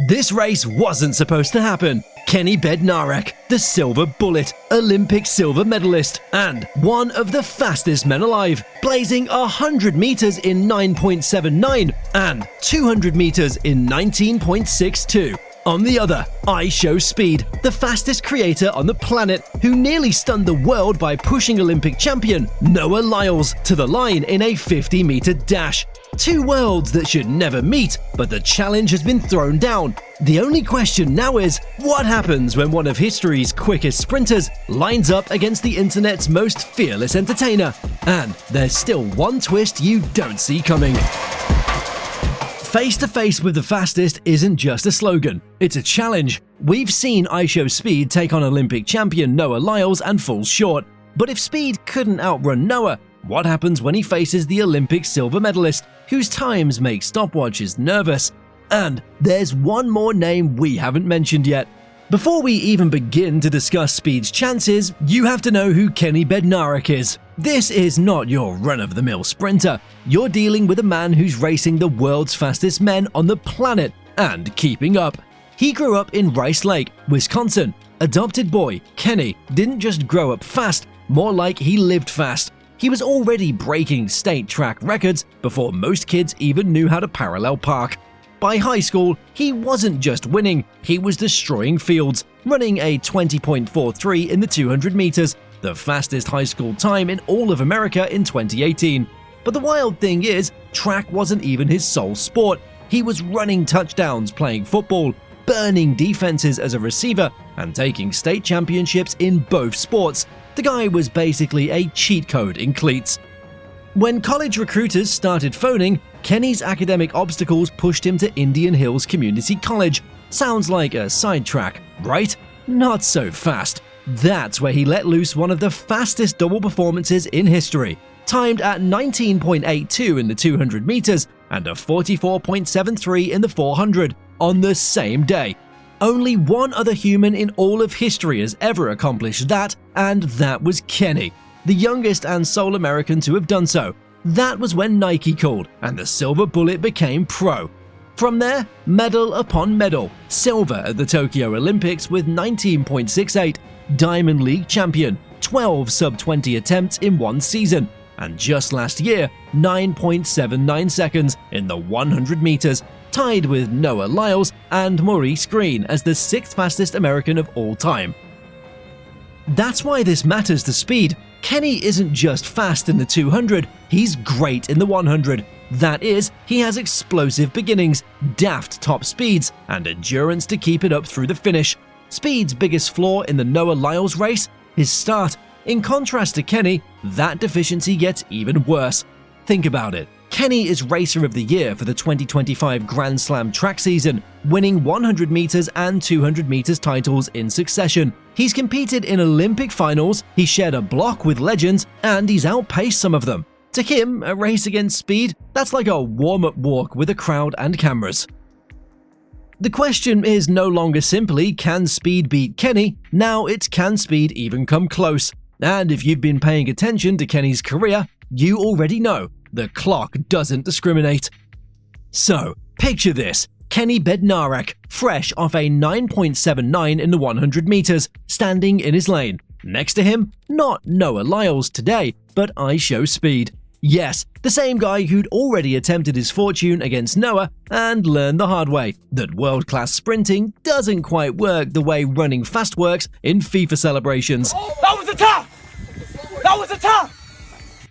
This race wasn't supposed to happen. Kenny Bednarek, the silver bullet, Olympic silver medalist, and one of the fastest men alive, blazing 100 meters in 9.79 and 200 meters in 19.62. On the other, IShowSpeed, the fastest creator on the planet, who nearly stunned the world by pushing Olympic champion Noah Lyles to the line in a 50-meter dash. Two worlds that should never meet, but the challenge has been thrown down. The only question now is, what happens when one of history's quickest sprinters lines up against the internet's most fearless entertainer? And there's still one twist you don't see coming. Face-to-face with the fastest isn't just a slogan, it's a challenge. We've seen IShowSpeed take on Olympic champion Noah Lyles and fall short. But if Speed couldn't outrun Noah, what happens when he faces the Olympic silver medalist, whose times make stopwatches nervous? And there's one more name we haven't mentioned yet. Before we even begin to discuss Speed's chances, you have to know who Kenny Bednarek is. This is not your run-of-the-mill sprinter. You're dealing with a man who's racing the world's fastest men on the planet and keeping up. He grew up in Rice Lake, Wisconsin. Adopted boy, Kenny didn't just grow up fast, more like he lived fast. He was already breaking state track records before most kids even knew how to parallel park. By high school, he wasn't just winning, he was destroying fields, running a 20.43 in the 200 meters, the fastest high school time in all of America in 2018. But the wild thing is, track wasn't even his sole sport. He was running touchdowns playing football, burning defenses as a receiver, and taking state championships in both sports. The guy was basically a cheat code in cleats. When college recruiters started phoning, Kenny's academic obstacles pushed him to Indian Hills Community College. Sounds like a sidetrack, right? Not so fast. That's where he let loose one of the fastest double performances in history, timed at 19.82 in the 200 meters and a 44.73 in the 400 on the same day. Only one other human in all of history has ever accomplished that, and that was Kenny, the youngest and sole American to have done so. That was when Nike called, and the silver bullet became pro. From there, medal upon medal, silver at the Tokyo Olympics with 19.68, Diamond League champion, 12 sub-20 attempts in one season, and just last year, 9.79 seconds in the 100 meters, tied with Noah Lyles and Maurice Green as the sixth fastest American of all time. That's why this matters to Speed. Kenny isn't just fast in the 200, he's great in the 100. That is, he has explosive beginnings, daft top speeds, and endurance to keep it up through the finish. Speed's biggest flaw in the Noah Lyles race? His start. In contrast to Kenny, that deficiency gets even worse. Think about it. Kenny is Racer of the Year for the 2025 Grand Slam track season, winning 100 meters and 200 meters titles in succession. He's competed in Olympic finals, he shared a block with legends, and he's outpaced some of them. To him, a race against Speed, that's like a warm-up walk with a crowd and cameras. The question is no longer simply, can Speed beat Kenny? Now it's, can Speed even come close? And if you've been paying attention to Kenny's career, you already know. The clock doesn't discriminate. So, picture this. Kenny Bednarek, fresh off a 9.79 in the 100 meters, standing in his lane. Next to him, not Noah Lyles today, but IShowSpeed. Yes, the same guy who'd already attempted his fortune against Noah and learned the hard way that world-class sprinting doesn't quite work the way running fast works in FIFA celebrations. That was a top! That was a top!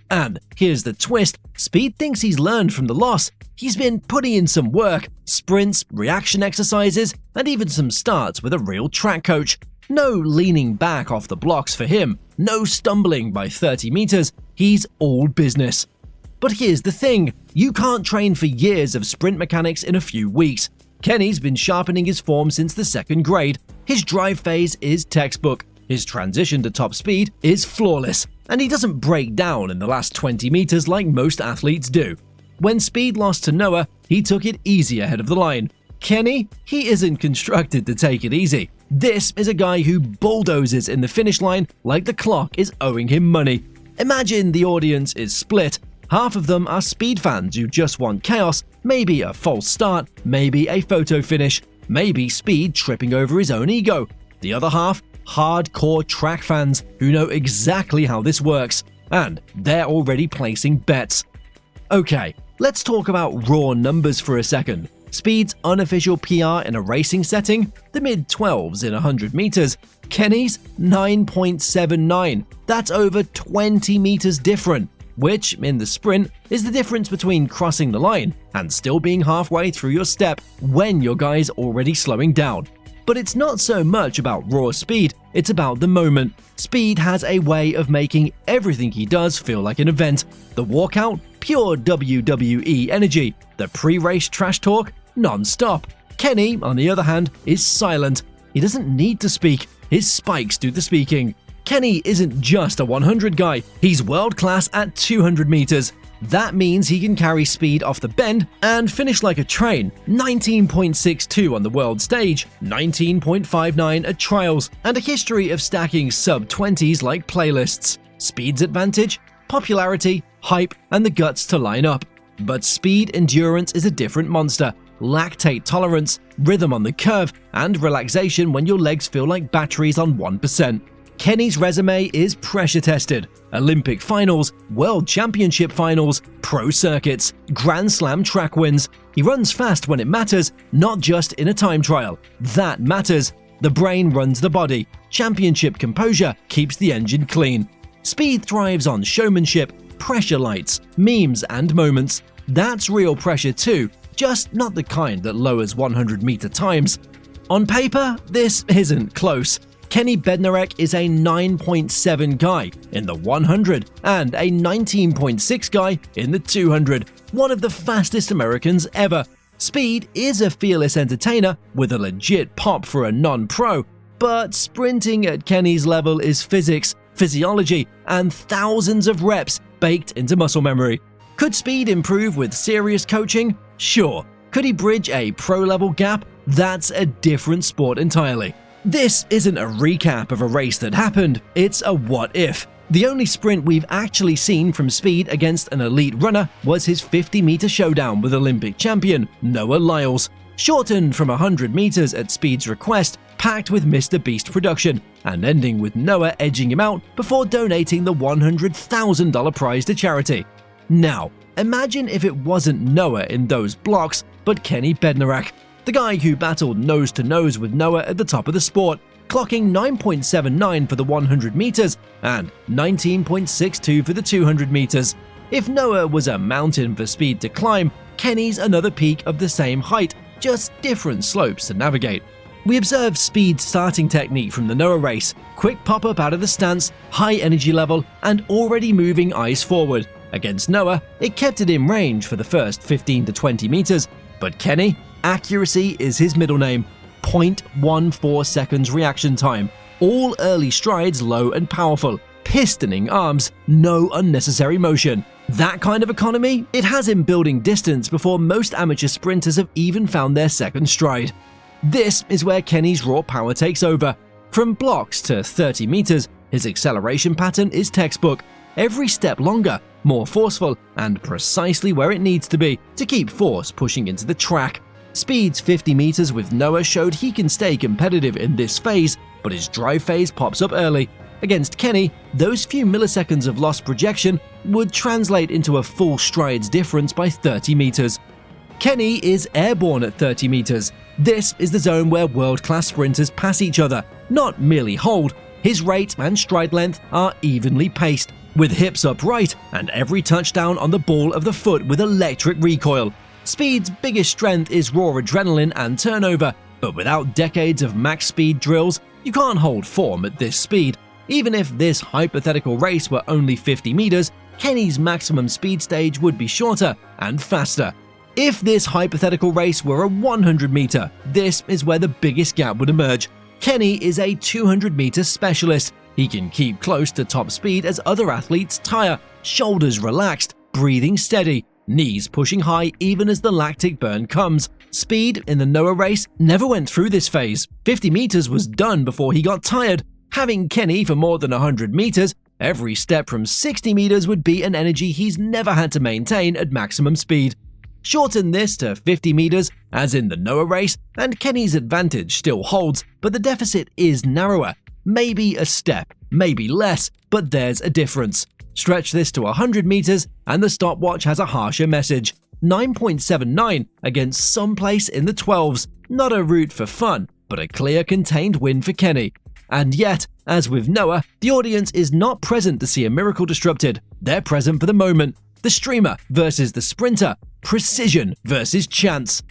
And here's the twist, Speed thinks he's learned from the loss. He's been putting in some work, sprints, reaction exercises, and even some starts with a real track coach. No leaning back off the blocks for him, no stumbling by 30 meters, he's all business. But here's the thing, you can't train for years of sprint mechanics in a few weeks. Kenny's been sharpening his form since the second grade. His drive phase is textbook. His transition to top speed is flawless, and he doesn't break down in the last 20 meters like most athletes do. When Speed lost to Noah, he took it easy ahead of the line. Kenny, he isn't constructed to take it easy. This is a guy who bulldozes in the finish line like the clock is owing him money. Imagine the audience is split. Half of them are Speed fans who just want chaos, maybe a false start, maybe a photo finish. maybe Speed tripping over his own ego. The other half, hardcore track fans who know exactly how this works, and they're already placing bets. Okay, let's talk about raw numbers for a second. Speed's unofficial PR in a racing setting, the mid-12s in 100 meters. Kenny's 9.79. That's over 20 meters different, which, in the sprint, is the difference between crossing the line and still being halfway through your step when your guy's already slowing down. But it's not so much about raw speed, it's about the moment. Speed has a way of making everything he does feel like an event. The walkout, pure WWE energy. The pre-race trash talk, non-stop. Kenny, on the other hand, is silent. He doesn't need to speak, his spikes do the speaking. Kenny isn't just a 100 guy, he's world-class at 200 meters. That means he can carry Speed off the bend and finish like a train. 19.62 on the world stage, 19.59 at trials, and a history of stacking sub-20s like playlists. Speed's advantage? Popularity, hype, and the guts to line up. But Speed endurance is a different monster. Lactate tolerance, rhythm on the curve, and relaxation when your legs feel like batteries on 1%. Kenny's resume is pressure-tested. Olympic finals, World Championship finals, pro circuits, Grand Slam track wins. He runs fast when it matters, not just in a time trial. That matters. The brain runs the body. Championship composure keeps the engine clean. Speed thrives on showmanship, pressure lights, memes, and moments. That's real pressure too, just not the kind that lowers 100-meter times. On paper, this isn't close. Kenny Bednarek is a 9.7 guy in the 100 and a 19.6 guy in the 200, one of the fastest Americans ever. Speed is a fearless entertainer with a legit pop for a non-pro, but sprinting at Kenny's level is physics, physiology, and thousands of reps baked into muscle memory. Could Speed improve with serious coaching? Sure. Could he bridge a pro-level gap? That's a different sport entirely. This isn't a recap of a race that happened, it's a what-if. The only sprint we've actually seen from Speed against an elite runner was his 50-meter showdown with Olympic champion Noah Lyles. Shortened from 100 meters at Speed's request, packed with Mr. Beast production, and ending with Noah edging him out before donating the $100,000 prize to charity. Now, imagine if it wasn't Noah in those blocks, but Kenny Bednarek, the guy who battled nose-to-nose with Noah at the top of the sport, clocking 9.79 for the 100 meters and 19.62 for the 200 meters. If Noah was a mountain for Speed to climb, Kenny's another peak of the same height, just different slopes to navigate. We observed Speed's starting technique from the Noah race, quick pop-up out of the stance, high energy level, and already moving eyes forward. Against Noah, it kept it in range for the first 15 to 20 meters, but Kenny? Accuracy is his middle name. 0.14 seconds reaction time. All early strides low and powerful. Pistoning arms, no unnecessary motion. That kind of economy, it has him building distance before most amateur sprinters have even found their second stride. This is where Kenny's raw power takes over. From blocks to 30 meters, his acceleration pattern is textbook. Every step longer, more forceful, and precisely where it needs to be to keep force pushing into the track. Speed's 50 meters with Noah showed he can stay competitive in this phase, but his drive phase pops up early. Against Kenny, those few milliseconds of lost projection would translate into a full strides difference by 30 meters. Kenny is airborne at 30 meters. This is the zone where world-class sprinters pass each other, not merely hold. His rate and stride length are evenly paced, with hips upright and every touchdown on the ball of the foot with electric recoil. Speed's biggest strength is raw adrenaline and turnover, but without decades of max speed drills, you can't hold form at this speed. Even if this hypothetical race were only 50 meters, Kenny's maximum speed stage would be shorter and faster. If this hypothetical race were a 100 meter, this is where the biggest gap would emerge. Kenny is a 200 meter specialist. He can keep close to top speed as other athletes tire, shoulders relaxed, breathing steady, knees pushing high even as the lactic burn comes. Speed in the Noah race never went through this phase. 50 meters was done before he got tired. Having Kenny for more than 100 meters, every step from 60 meters would be an energy he's never had to maintain at maximum speed. Shorten this to 50 meters, as in the Noah race, and Kenny's advantage still holds, but the deficit is narrower. Maybe a step, maybe less, but there's a difference. Stretch this to 100 meters, and the stopwatch has a harsher message. 9.79 against someplace in the 12s. Not a route for fun, but a clear contained win for Kenny. And yet, as with Noah, the audience is not present to see a miracle disrupted. They're present for the moment. The streamer versus the sprinter. Precision versus chance.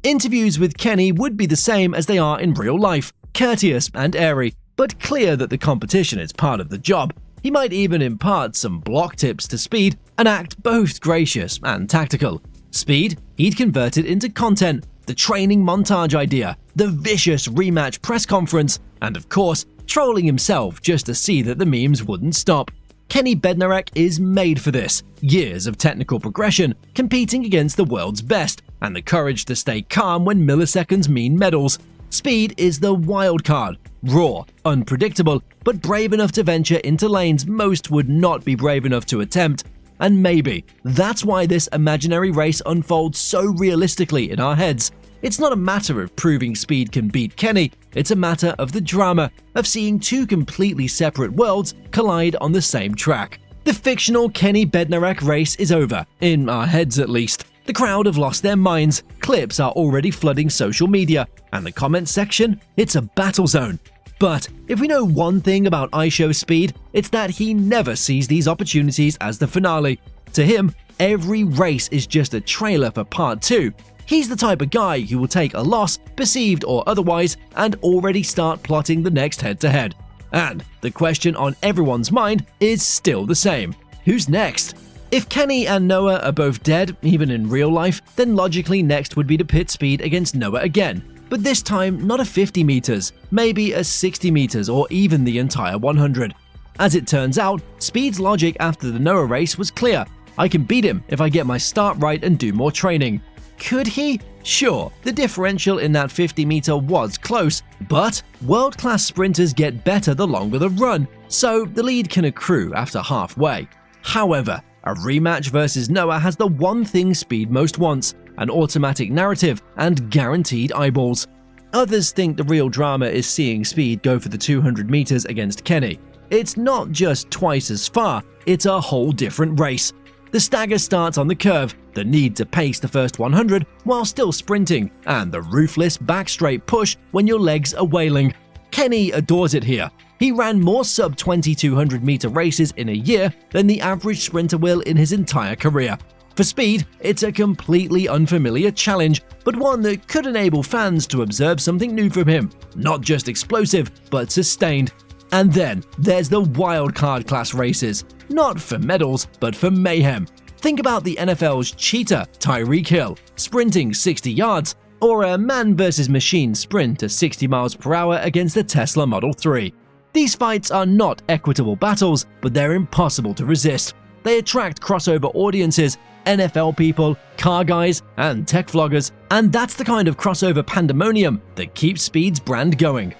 Interviews with Kenny would be the same as they are in real life. Courteous and airy, but clear that the competition is part of the job. He might even impart some block tips to Speed and act both gracious and tactical. Speed, he'd convert it into content, the training montage idea, the vicious rematch press conference, and of course, trolling himself just to see that the memes wouldn't stop. Kenny Bednarek is made for this. Years of technical progression, competing against the world's best, and the courage to stay calm when milliseconds mean medals. Speed is the wild card. Raw, unpredictable, but brave enough to venture into lanes most would not be brave enough to attempt. And maybe that's why this imaginary race unfolds so realistically in our heads. It's not a matter of proving Speed can beat Kenny, it's a matter of the drama of seeing two completely separate worlds collide on the same track. The fictional Kenny Bednarek race is over, in our heads at least. The crowd have lost their minds, clips are already flooding social media, and the comment section, it's a battle zone. But if we know one thing about IShowSpeed, it's that he never sees these opportunities as the finale. To him, every race is just a trailer for part 2. He's the type of guy who will take a loss, perceived or otherwise, and already start plotting the next head-to-head. And the question on everyone's mind is still the same. Who's next? If Kenny and Noah are both dead, even in real life, then logically next would be to pit Speed against Noah again. But this time, not a 50 meters, maybe a 60 meters or even the entire 100. As it turns out, Speed's logic after the Noah race was clear. I can beat him if I get my start right and do more training. Could he? Sure, the differential in that 50 meter was close, but world-class sprinters get better the longer the run, so the lead can accrue after halfway. However, a rematch versus Noah has the one thing Speed most wants, an automatic narrative and guaranteed eyeballs. Others think the real drama is seeing Speed go for the 200 meters against Kenny. It's not just twice as far, it's a whole different race. The stagger starts on the curve, the need to pace the first 100 while still sprinting, and the ruthless back straight push when your legs are wailing. Kenny adores it here. He ran more sub-2200 meter races in a year than the average sprinter will in his entire career. For Speed, it's a completely unfamiliar challenge, but one that could enable fans to observe something new from him. Not just explosive, but sustained. And then there's the wildcard class races. Not for medals, but for mayhem. Think about the NFL's cheater, Tyreek Hill, sprinting 60 yards, or a man versus machine sprint at 60 miles per hour against the Tesla Model 3. These fights are not equitable battles, but they're impossible to resist. They attract crossover audiences, NFL people, car guys, and tech vloggers, and that's the kind of crossover pandemonium that keeps Speed's brand going.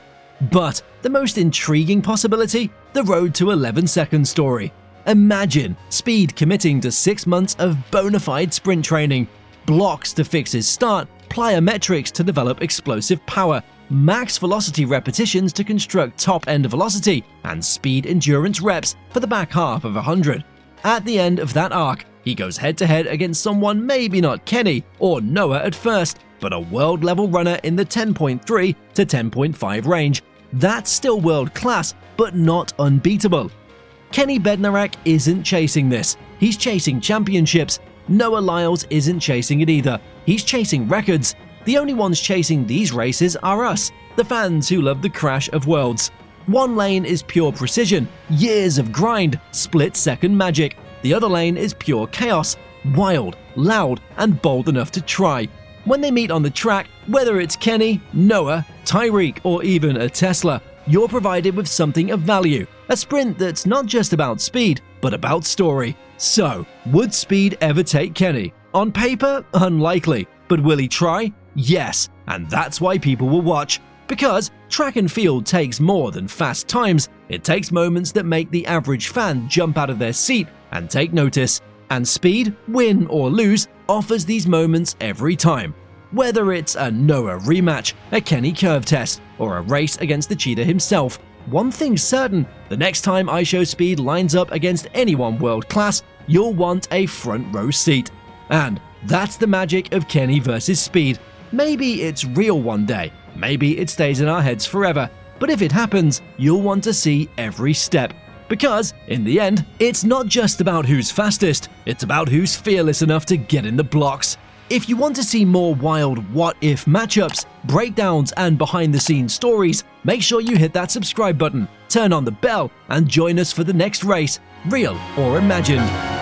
But the most intriguing possibility? The Road to 11 Seconds story. Imagine Speed committing to 6 months of bona fide sprint training, blocks to fix his start, plyometrics to develop explosive power, max velocity repetitions to construct top-end velocity, and speed endurance reps for the back half of 100. At the end of that arc, he goes head-to-head against someone maybe not Kenny or Noah at first, but a world-level runner in the 10.3 to 10.5 range. That's still world-class, but not unbeatable. Kenny Bednarek isn't chasing this. He's chasing championships. Noah Lyles isn't chasing it either. He's chasing records. The only ones chasing these races are us, the fans who love the crash of worlds. One lane is pure precision, years of grind, split-second magic. The other lane is pure chaos, wild, loud, and bold enough to try. When they meet on the track, whether it's Kenny, Noah, Tyreek, or even a Tesla, you're provided with something of value, a sprint that's not just about speed, but about story. So, would Speed ever take Kenny? On paper, unlikely, but will he try? Yes, and that's why people will watch. Because track and field takes more than fast times, it takes moments that make the average fan jump out of their seat and take notice. And Speed, win or lose, offers these moments every time. Whether it's a Noah rematch, a Kenny curve test, or a race against the cheater himself, one thing's certain: the next time IShowSpeed lines up against anyone world-class, you'll want a front row seat. And that's the magic of Kenny versus Speed. Maybe it's real one day, maybe it stays in our heads forever, but if it happens, you'll want to see every step. Because, in the end, it's not just about who's fastest, it's about who's fearless enough to get in the blocks. If you want to see more wild what-if matchups, breakdowns, and behind-the-scenes stories, make sure you hit that subscribe button, turn on the bell, and join us for the next race, real or imagined.